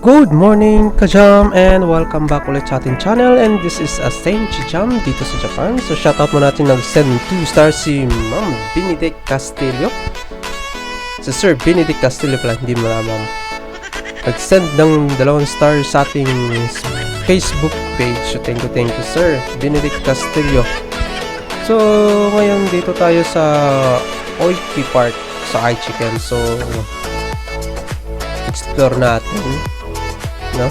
Good morning, Kajam, and welcome back ulit sa ating channel. And this is Asen Chijam dito sa Japan. So shoutout mo natin nag-send 2 stars si Ma'am Benedict Castillo. Si Sir Benedict Castillo pala, hindi mo ma'am. Nag-send ng 2 stars sa ating Facebook page. So thank you Sir Benedict Castillo. So ngayon dito tayo sa Oiki Park sa iChicken. So explore natin, no?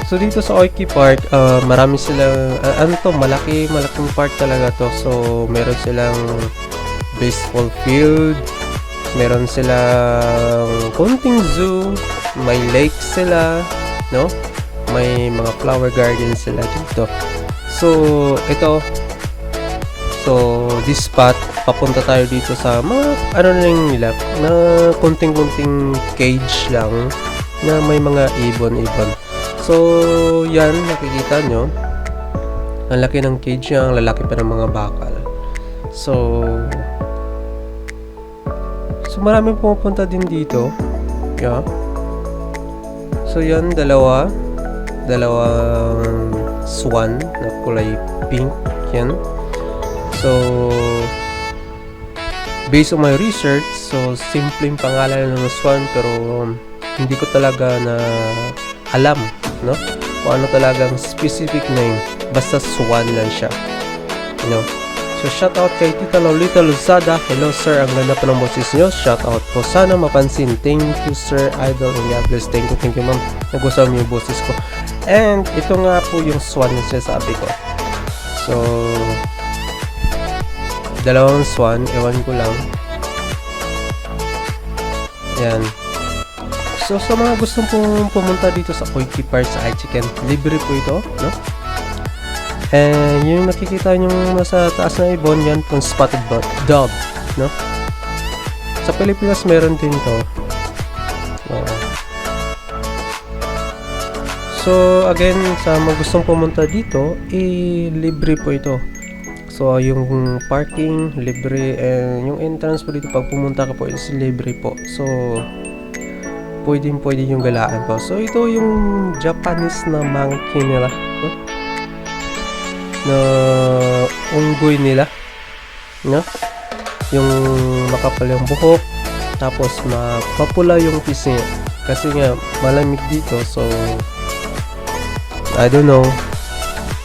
So dito sa Oiki Park, marami silang malaking park talaga to. So meron silang baseball field, meron silang konting zoo, may lake sila, no? May mga flower garden sila dito. So ito, this spot, papunta tayo dito sa mga nila na konting-konting cage lang na may mga ibon. So yan, nakikita nyo ang laki ng cage niya, ang lalaki pa ng mga bakal. So maraming pumupunta din dito, yeah. So yan, dalawang swan na kulay pink yan. So based on my research, so simpleng pangalan ng swan pero hindi ko talaga na alam, no? Kung ano talagang specific name, basta swan lang siya, you know? So shoutout kay Tita Lolita Luzada. Hello sir, ang ganda pa ng boses nyo. Shoutout po, sana mapansin. Thank you sir, idol, and God bless. Thank you ma'am, nagustuhan mo yung boses ko. And ito nga po yung swan na sinasabi ko. So dalawang swan, ewan ko lang. Yan. So sa mga gustong pumunta dito sa Oiki Park sa iChicken, libre po ito, no? And yung nakikita nyo nasa taas na ibon, yan pong spotted dove, no? Sa Pilipinas meron din to. So again, sa mga gustong pumunta dito, libre po ito. So yung parking libre, and yung entrance po dito pag pumunta ka po is libre po. So pwede yung galaan po. So ito yung Japanese na monkey nila, no? Na unggoy nila, no? Yung makapal yung buhok, tapos mapula yung pisngi kasi nga malamig dito. So I don't know,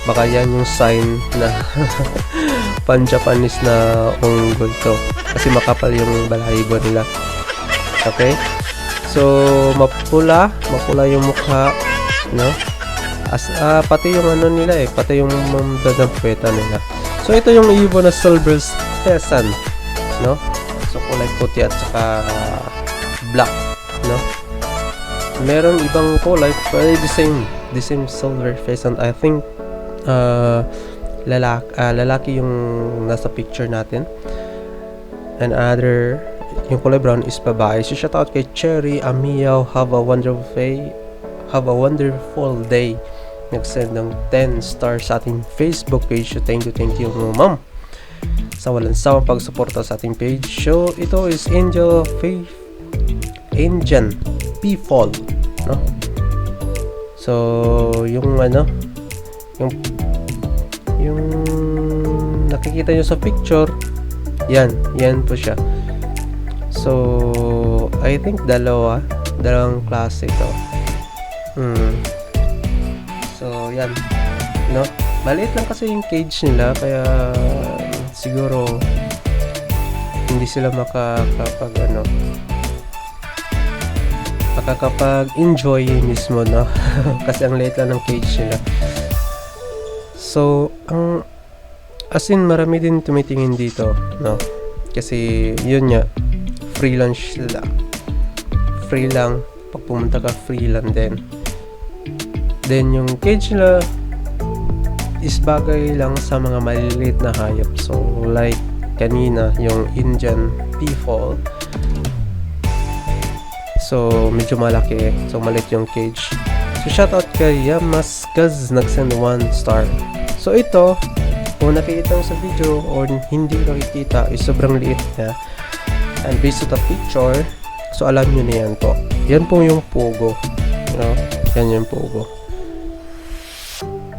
baka yan yung sign na pan-Japanese na unggoy to kasi makapal yung balahibo nila. Okay, so mapula yung mukha, no? Pati yung nila pati yung dadampweta nila. So ito yung ibon na silver pheasant, no? So kulay puti at saka black, no? Meron ibang kulay pero the same silver pheasant. I think lalaki yung nasa picture natin, and other yung kulay brown is babae. So shout out kay Cherry Amiyaw. Have a wonderful day. Nag-send ng 10 stars sa ating Facebook page. So thank you ma'am sa walang sawang pagsuporta sa ating page. So ito is Angel P-Fall, no? So yung nakikita nyo sa picture, yan po siya. So I think dalawang klase ito. So yan, no? Maliit lang kasi yung cage nila, kaya siguro hindi sila makakapag-enjoy mismo, no? Kasi ang liit lang ng cage nila. So marami din tumitingin dito, no? Kasi yun nga, free lunch sila. Free lang, pag pumunta ka free lang din. Then yung cage nila is bagay lang sa mga maliliit na hayop. So like kanina yung Indian P-Fall, so medyo malaki, so maliit yung cage. So shoutout kay Yamaskaz, nag-send 1 star. So ito, kung nakikita mo sa video or hindi nakikita, is sobrang liit niya. And based on the picture, so alam nyo na yan po. Yan po yung pogo. No? Yan yung Pogo.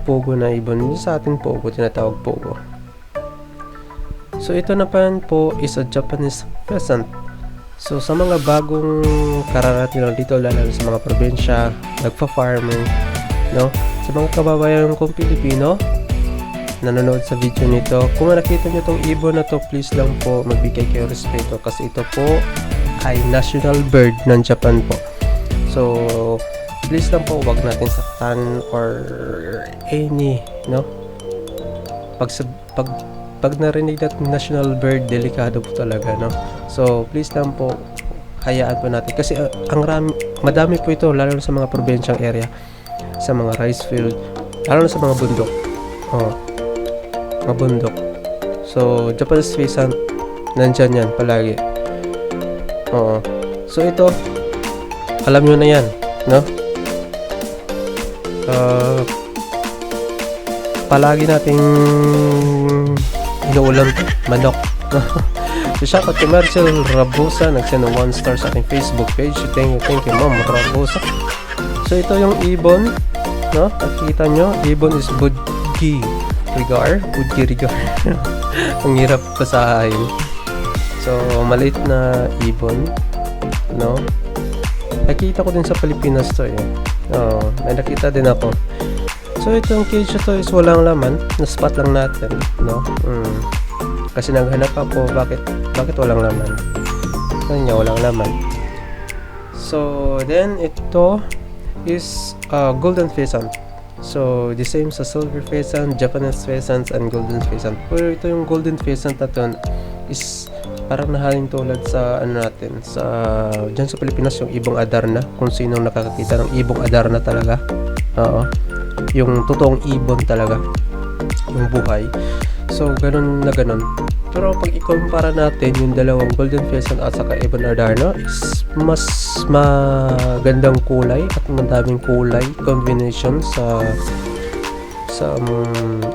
Pogo na ibon. Sa atin Pogo, tinatawag Pogo. So ito naman po is a Japanese pheasant. So sa mga bagong kararating lang dito, lalo sa mga probinsya, nagpa-farming, no? Sa mga kababayan kong Pilipino nanonood sa video nito, kung nakita nyo tong ibon na to, please lang po magbigay kayo respeto kasi ito po ay national bird ng Japan po. So please lang po, wag natin saktan or any, no? Pag narinig natin national bird, delikado po talaga, no? So please lang po, hayaan po natin kasi madami po ito, lalo na sa mga probinsyang area, sa mga rice field, lalo na sa mga bundok. Mga bundok. So Japanese pheasant, nandyan yan palagi. So ito, alam nyo na yan, no? Palagi nating inuulam manok. So shoutout kay Marcel Rabosa, nagsend ng 1 star sa ating Facebook page. Thank you Ma'am Rabosa. So ito yung ibon, no? Nakikita nyo, ibon is Budgi Rigar. Ang hirap basahin. So maliit na ibon, no? Nakita ko din sa Pilipinas to eh. May nakita din ako. So itong cage to is walang laman, na-spot lang natin, no? Kasi naghanap ako bakit walang laman. Kanya walang laman. So then ito is golden pheasant. So the same sa silver pheasant, Japanese pheasant and golden pheasant. Pero ito yung golden pheasant na to is parang nahalin tulad sa ano natin, sa dyan sa Pilipinas yung ibong Adarna, kung sino nakakita ng ibong Adarna talaga. Yung totoong ibon talaga, yung buhay. So ganun na ganun. Pero pag i-compare natin yung dalawang golden pheasant at saka ibon Adarna, is mas magandang kulay at madaming kulay combination sa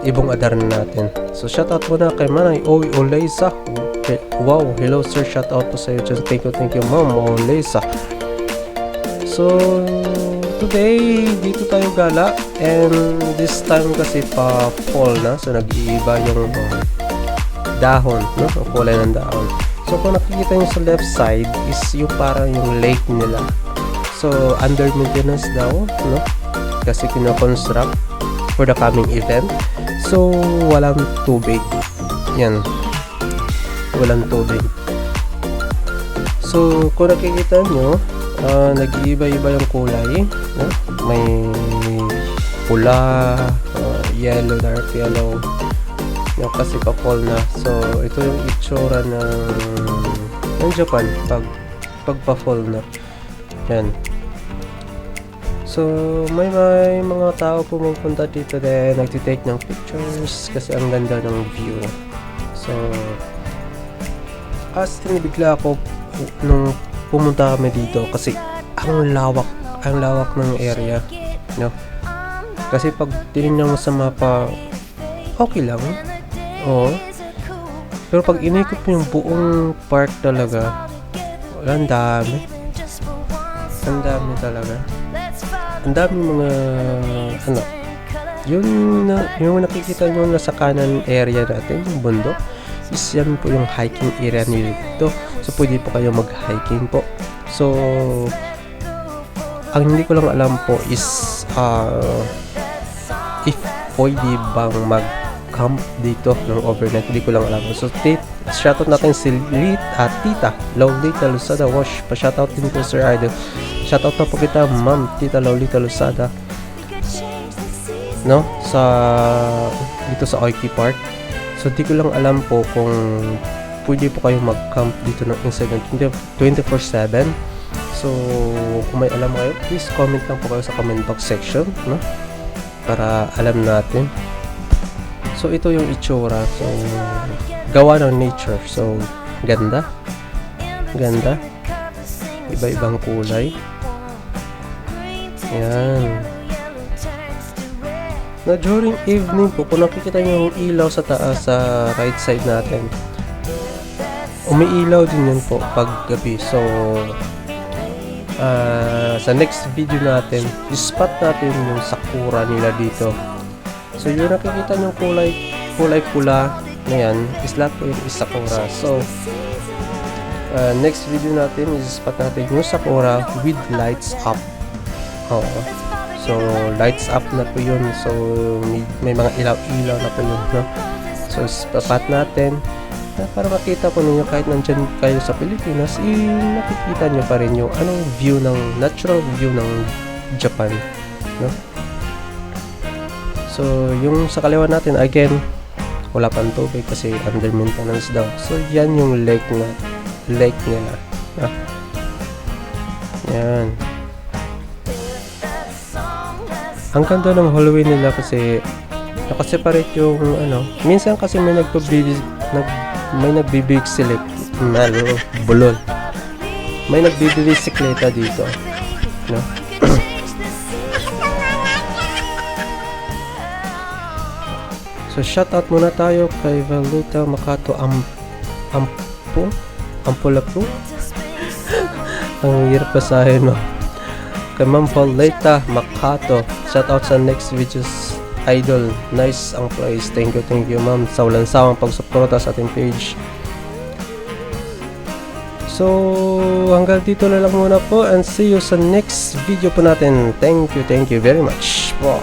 ibong Adarna natin. So shoutout muna kay Manay Oleysa. Wow, hello sir, shoutout po sa iyo. Just thank you Ma'am Oleysa. So today dito tayo gala, and this time kasi pa fall na, so nag-iiba yung dahon, no? Ang kulay ng dahon. So kung nakikita nyo sa left side is yung parang yung lake nila. So under maintenance daw, no? Kasi kino-construct for the coming event. So walang tubig. Yan. Walang tubig. So kung nakikita nyo, nag-iiba-iba yung kulay, no? May pula, yellow, dark yellow, no? Kasi pa-fall na. So ito yung itsura ng Japan pag pa-fall na. Yan. So may mga tao pumupunta dito din, nagtitake ng pictures kasi ang ganda ng view. So as tinibigla ako nung pumunta kami dito kasi ang lawak ng area, no? Kasi pag tinignan mo sa mapa, okay lang, pero pag inikot mo yung buong park talaga, ang dami talaga, ang dami mga yung nakikita nyo nasa kanan area natin, yung bundok, is yan po yung hiking area nito. So pwede po kayo mag-hiking po. So ang hindi ko lang alam po is if pwede bang mag-camp dito ng overnight, hindi ko lang alam. So shoutout natin si Tita Lolita Luzada. Wash, pa-shoutout din po Sir Idol. Shoutout na po kita Ma'am Tita Lolita Luzada, no? Dito sa Oiki Park. So di ko lang alam po kung pwede po kayo mag-camp dito ng inside 24/7. So kung may alam kayo, please comment lang po kayo sa comment box section, no? Para alam natin. So ito yung itsura. So gawa ng nature. So ganda. Iba-ibang kulay. Yan. Na during evening po, kung nakikita nyo yung ilaw sa taas sa right side natin, umiilaw din yun po pag gabi. So sa next video natin, spot natin yung sakura nila dito. So yung nakikita yung kulay pula na yan, is lahat po yun is sakura. So next video natin, spot natin yung sakura with lights up. So lights up na po yun. So may mga ilaw-ilaw na po yun, no? So spot natin para makita po ninyo kahit nandyan kayo sa Pilipinas, nakikita nyo pa rin yung anong view ng natural view ng Japan, no? So yung sa kaliwa natin, again, wala pang tubig kasi under maintenance daw. So yan yung lake nila, no? Yan. Ang ganda ng hallway nila kasi nakaseparate yung minsan kasi may nagbibisikleta bulol. May nagbibisikleta dito, no? So shout out muna tayo kay Violeta Makato Ampulapu. Ang hirap basahin, no? Kay Ma'am Violeta Makato, shout out sa next videos, idol. Nice ang place. Thank you ma'am sa walang sawang pagsuporta sa ating page. So hanggang dito na lang muna po, and see you sa next video po natin. Thank you very much. Wow.